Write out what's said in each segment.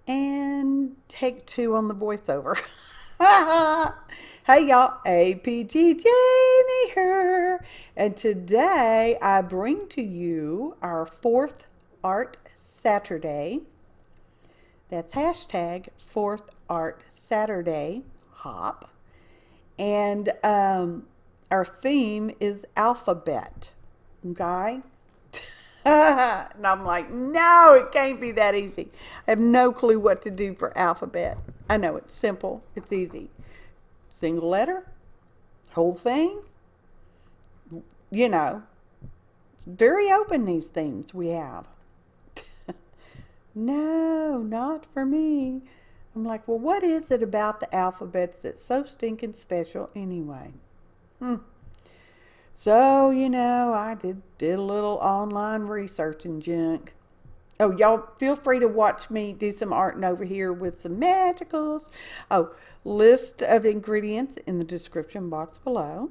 And take two on the voiceover. Hey y'all, APG Jamie here. And today I bring to you our fourth Art Saturday. That's hashtag fourth Art Saturday hop. And our theme is alphabet. Okay? And I'm like, no, it can't be that easy. I have no clue what to do for alphabet. I know it's simple, it's easy. Single letter, whole thing. You know, it's very open, these themes we have. No, not for me. I'm like, well, what is it about the alphabets that's so stinking special anyway? So, I did a little online research and junk. Oh, y'all feel free to watch me do some arting over here with some magicals. Oh, list of ingredients in the description box below.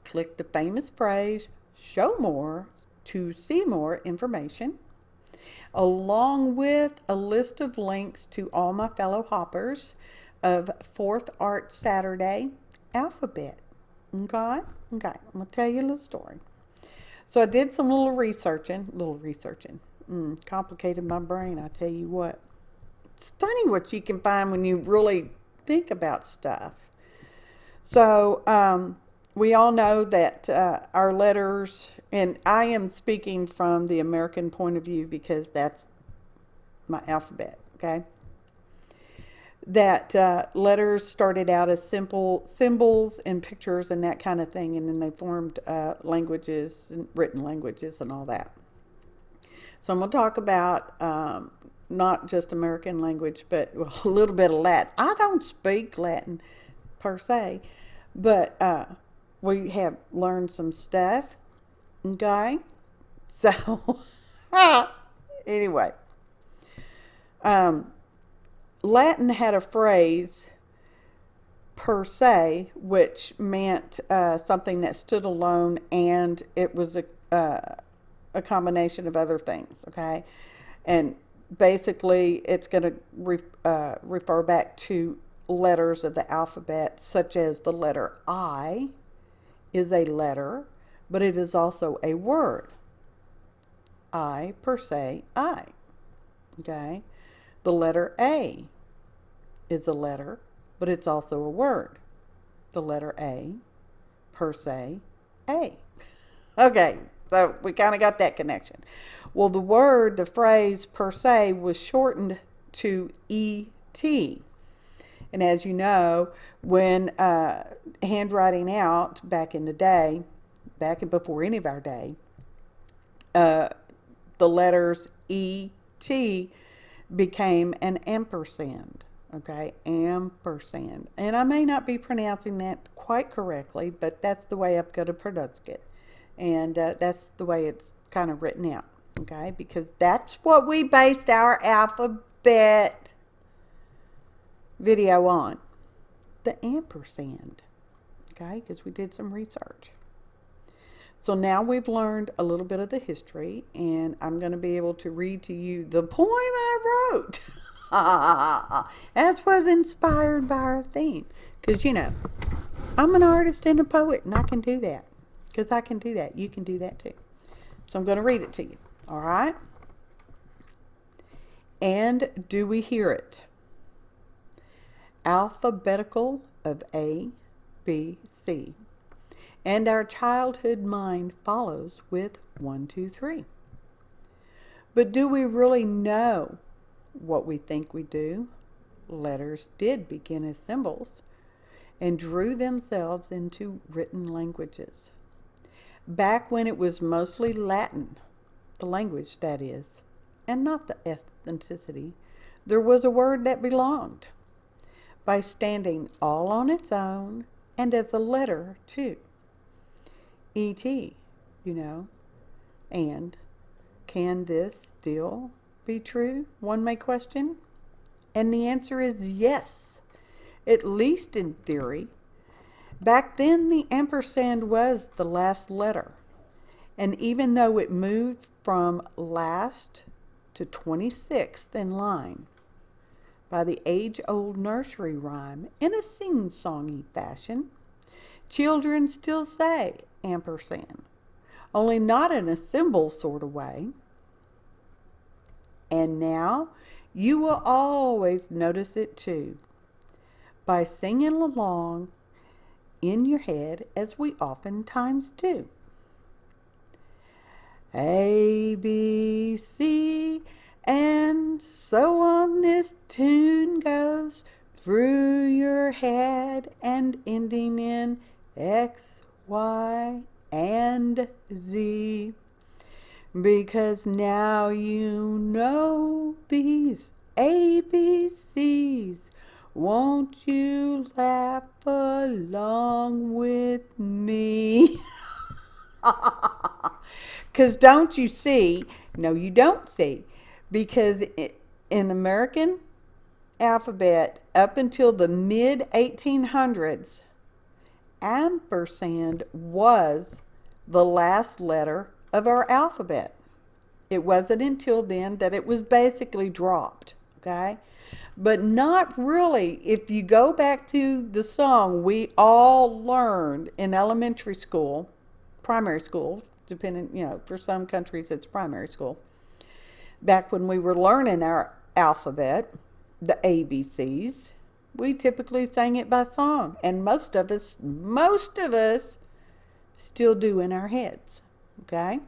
Click the famous phrase, show more, to see more information, along with a list of links to all my fellow hoppers of 4th Art Saturday alphabet. Okay, I'm gonna tell you a little story. So I did some little researching. Complicated my brain, I tell you what. It's funny what you can find when you really think about stuff. So we all know that our letters, and I am speaking from the American point of view because that's my alphabet, okay? That letters started out as simple symbols and pictures and that kind of thing, and then they formed languages, and written languages and all that. So I'm going to talk about not just American language, but a little bit of Latin. I don't speak Latin per se, but we have learned some stuff, okay? So, anyway. Latin had a phrase per se, which meant something that stood alone, and it was a combination of other things, okay? And basically, it's going to refer back to letters of the alphabet, such as the letter I is a letter, but it is also a word. I per se, I, okay? The letter A is a letter, but it's also a word. The letter A, per se, A. Okay, so we kind of got that connection. Well, the phrase per se was shortened to ET. And as you know, when handwriting out back in the day, back and before any of our day, the letters ET became an ampersand, okay, ampersand. And I may not be pronouncing that quite correctly, but that's the way I'm going to pronounce it. And that's the way it's kind of written out, okay, because that's what we based our alphabet video on, the ampersand, okay, because we did some research. So now we've learned a little bit of the history, and I'm going to be able to read to you the poem I wrote. That was inspired by our theme. Because, I'm an artist and a poet, and I can do that. Because I can do that. You can do that too. So I'm going to read it to you. All right? And do we hear it? Alphabetical of A, B, C. And our childhood mind follows with 1, 2, 3. But do we really know what we think we do? Letters did begin as symbols and drew themselves into written languages. Back when it was mostly Latin, the language that is, and not the ethnicity, there was a word that belonged by standing all on its own and as a letter too. E.T., and can this still be true, one may question? And the answer is yes, at least in theory. Back then, the ampersand was the last letter, and even though it moved from last to 26th in line, by the age-old nursery rhyme in a sing-songy fashion. Children still say ampersand, only not in a symbol sort of way. And now you will always notice it too, by singing along in your head as we oftentimes do. A, B, C, and so on this tune goes through your head and ending in X, Y, and Z. Because now you know these ABCs. Won't you laugh along with me? Because don't you see? No, you don't see. Because in American alphabet, up until the mid 1800s, ampersand was the last letter of our alphabet. It wasn't until then that it was basically dropped, okay? But not really. If you go back to the song we all learned in elementary school, primary school, depending, for some countries it's primary school. Back when we were learning our alphabet, the ABCs, we typically sang it by song. And most of us still do in our heads, okay?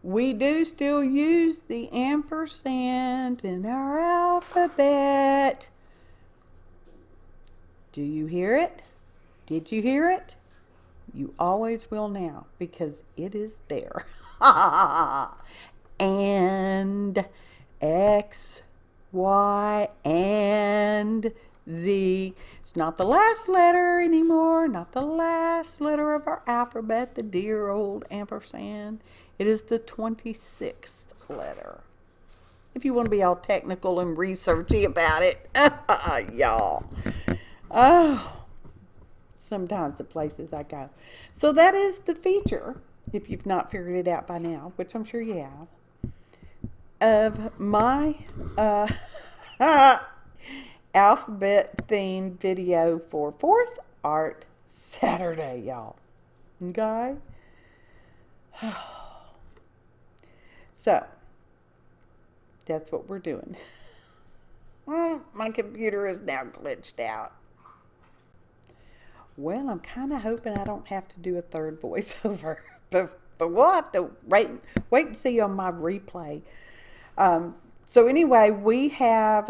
We do still use the ampersand in our alphabet. Do you hear it? Did you hear it? You always will now, because it is there. And X, Y, and Z. It's not the last letter anymore, not the last letter of our alphabet, the dear old ampersand. It is the 26th letter. If you want to be all technical and researchy about it, y'all. Oh, sometimes the places I go. So that is the feature, if you've not figured it out by now, which I'm sure you have, of my alphabet themed video for 4th Art Saturday, y'all. Okay? So, that's what we're doing. My computer is now glitched out. Well, I'm kind of hoping I don't have to do a third voiceover, but we'll have to wait and see on my replay. So anyway, we have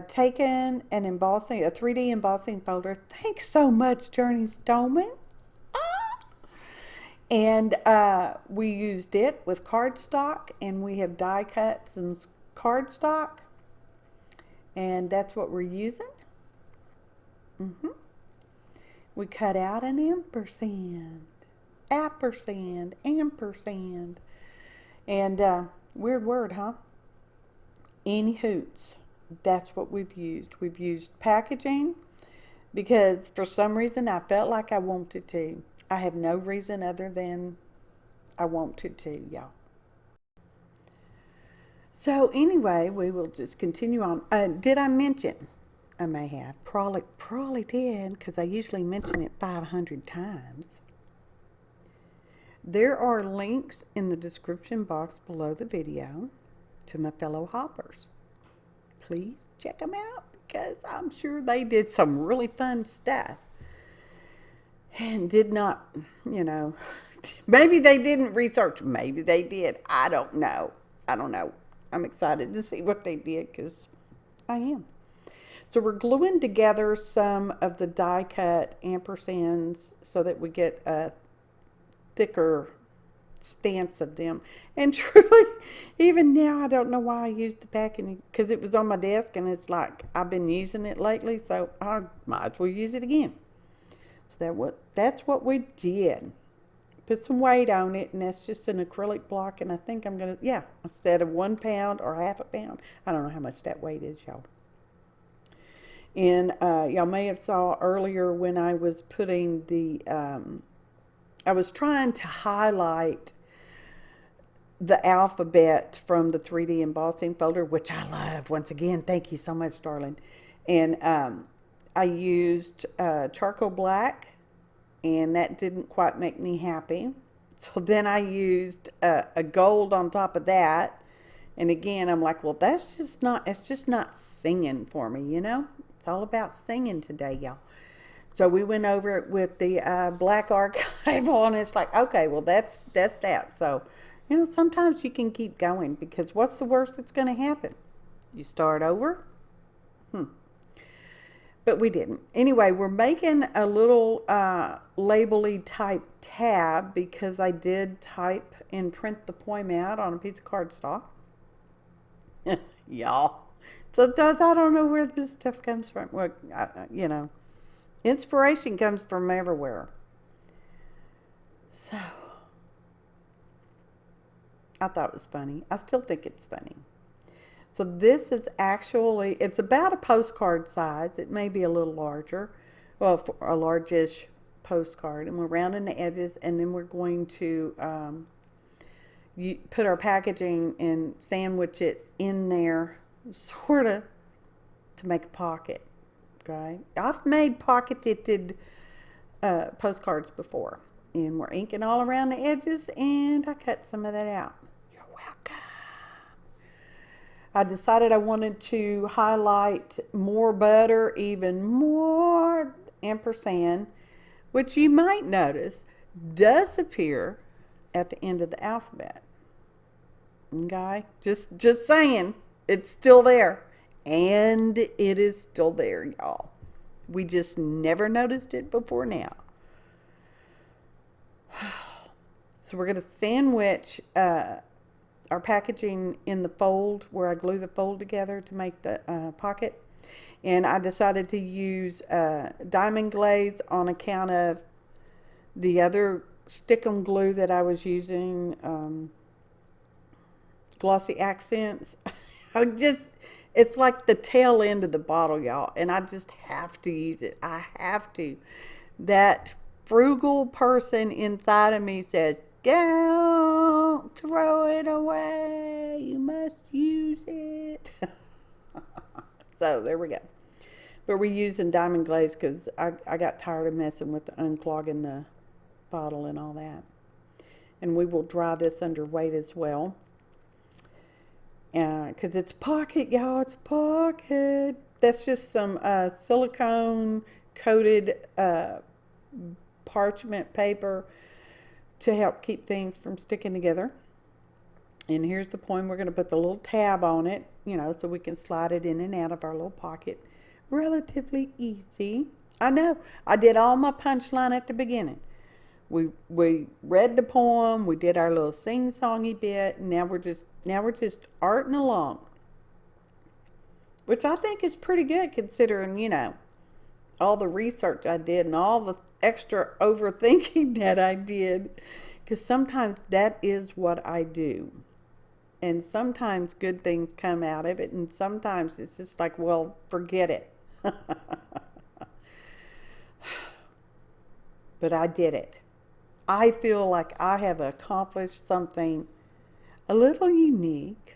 taken a 3D embossing folder. Thanks so much, Journey Stoneman. And we used it with cardstock, and we have die cut some cardstock, and that's what we're using. We cut out an ampersand, and weird word, huh? Any hoots. That's what we've used. We've used packaging because for some reason I felt like I wanted to. I have no reason other than I wanted to, y'all. So anyway, we will just continue on. Did I mention? I may have. Probably did, because I usually mention it 500 times. There are links in the description box below the video to my fellow hoppers. Please check them out, because I'm sure they did some really fun stuff. And did not, maybe they didn't research. Maybe they did. I don't know. I'm excited to see what they did, because I am. So we're gluing together some of the die cut ampersands so that we get a thicker stance of them. And truly, even now, I don't know why I used the packaging, because it was on my desk and it's like I've been using it lately, so I might as well use it again. So that's what we did. Put some weight on it, and that's just an acrylic block, and I think I'm going to, instead of 1 pound or half a pound, I don't know how much that weight is, y'all. And y'all may have saw earlier when I was putting I was trying to highlight the alphabet from the 3D embossing folder, which I love. Once again, thank you so much, darling. And I used charcoal black, and that didn't quite make me happy. So then I used a gold on top of that. And again, I'm like, well, it's just not singing for me, you know? It's all about singing today, y'all. So we went over it with the black archival, and it's like, okay, well, that's that. So, you know, sometimes you can keep going, because what's the worst that's going to happen? You start over? But we didn't. Anyway, we're making a little label-y type tab, because I did type and print the poem out on a piece of cardstock. Y'all. Sometimes I don't know where this stuff comes from. Well, you know, inspiration comes from everywhere. So, I thought it was funny. I still think it's funny. So this is actually, it's about a postcard size. It may be a little larger. Well, for a largish postcard. And we're rounding the edges, and then we're going to put our packaging and sandwich it in there, sort of, to make a pocket. Okay, I've made pocketed postcards before, and we're inking all around the edges, and I cut some of that out. You're welcome. I decided I wanted to highlight more butter, even more ampersand, which you might notice does appear at the end of the alphabet. Okay, just saying, it's still there, and it is still there, y'all. We just never noticed it before now. So we're going to sandwich our packaging in the fold, where I glue the fold together to make the pocket. And I decided to use diamond glaze on account of the other stick-'em glue that I was using, glossy accents. It's like the tail end of the bottle, y'all, and I just have to use it. I have to. That frugal person inside of me says, don't throw it away. You must use it. So there we go. But we're using diamond glaze because I got tired of messing with unclogging the bottle and all that. And we will dry this under weight as well. Because it's pocket, y'all. It's pocket. That's just some silicone coated parchment paper to help keep things from sticking together. And here's the point. We're going to put the little tab on it, you know, so we can slide it in and out of our little pocket relatively easy. I know. I did all my punchline at the beginning. We read the poem. We did our little sing-songy bit. And now we're just arting along, which I think is pretty good considering, you know, all the research I did and all the extra overthinking that I did, because sometimes that is what I do, and sometimes good things come out of it, and sometimes it's just like, well, forget it. But I did it. I feel like I have accomplished something a little unique,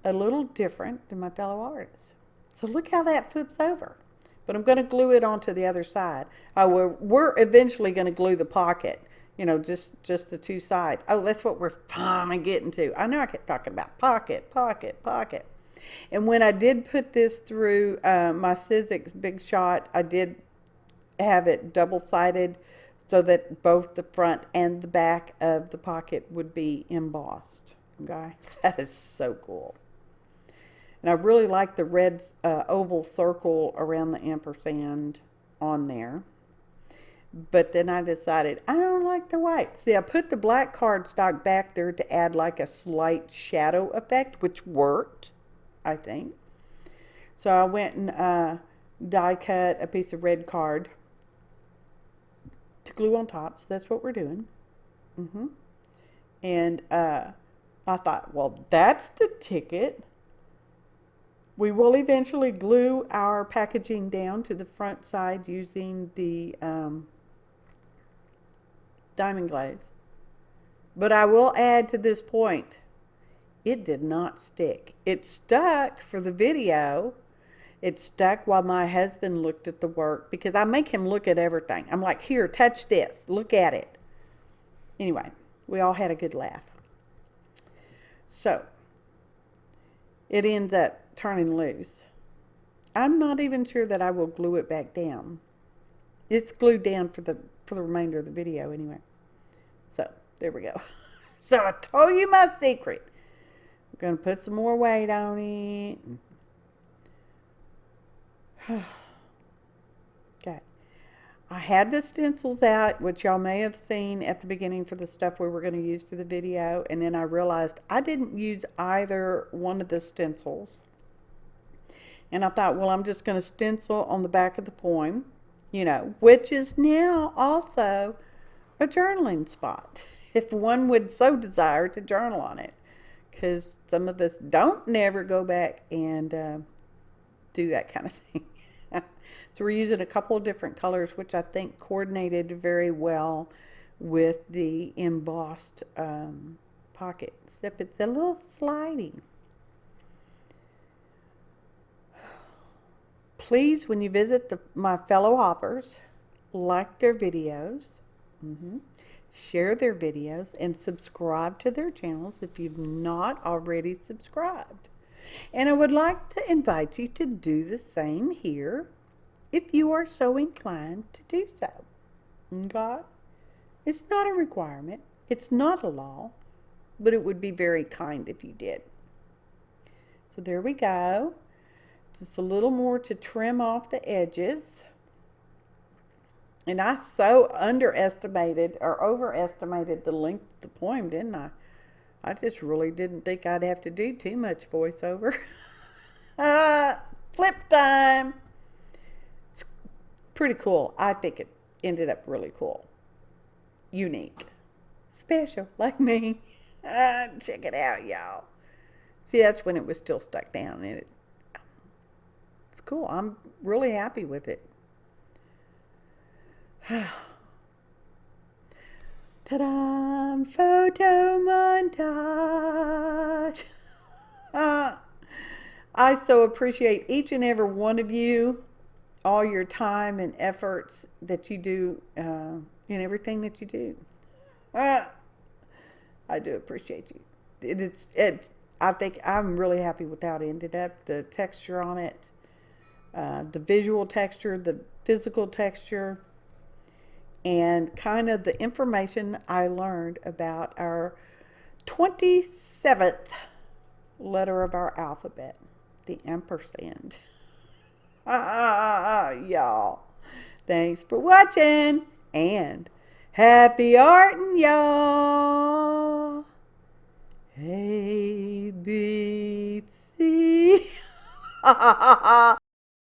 a little different than my fellow artists. So look how that flips over. But I'm going to glue it onto the other side. We're eventually going to glue the pocket, you know, just the two sides. Oh, that's what we're finally getting to. I know I kept talking about pocket. And when I did put this through my Sizzix Big Shot, I did have it double-sided so that both the front and the back of the pocket would be embossed. Okay, that is so cool. And I really like the red oval circle around the ampersand on there. But then I decided I don't like the white. See, I put the black cardstock back there to add like a slight shadow effect, which worked, I think. So I went and die cut a piece of red card to glue on top. So that's what we're doing. And I thought, well, that's the ticket. We will eventually glue our packaging down to the front side using the diamond glaze. But I will add to this point, it did not stick. It stuck for the video. It stuck while my husband looked at the work because I make him look at everything. I'm like, here, touch this, look at it. Anyway, we all had a good laugh. So, it ends up turning loose. I'm not even sure that I will glue it back down. It's glued down for the remainder of the video anyway. So, there we go. So, I told you my secret. I'm going to put some more weight on it. Okay. I had the stencils out, which y'all may have seen at the beginning for the stuff we were going to use for the video, and then I realized I didn't use either one of the stencils. And I thought, well, I'm just going to stencil on the back of the poem, you know, which is now also a journaling spot, if one would so desire to journal on it. Because some of us don't never go back and do that kind of thing. So we're using a couple of different colors, which I think coordinated very well with the embossed pocket, except it's a little sliding. Please, when you visit my fellow hoppers, like their videos, share their videos, and subscribe to their channels if you've not already subscribed. And I would like to invite you to do the same here if you are so inclined to do so. Okay? It's not a requirement. It's not a law, but it would be very kind if you did. So there we go. Just a little more to trim off the edges. And I so underestimated or overestimated the length of the poem, didn't I? I just really didn't think I'd have to do too much voiceover. Flip time! It's pretty cool. I think it ended up really cool. Unique. Special, like me. Check it out, y'all. See, that's when it was still stuck down. And it's cool. I'm really happy with it. Ta-da! Photo montage. I so appreciate each and every one of you, all your time and efforts that you do in everything that you do. I do appreciate you. I think I'm really happy with how it ended up. The texture on it, the visual texture, the physical texture, and kind of the information I learned about our 27th letter of our alphabet, the ampersand. Y'all, thanks for watching, and happy arting, y'all. A, B, C.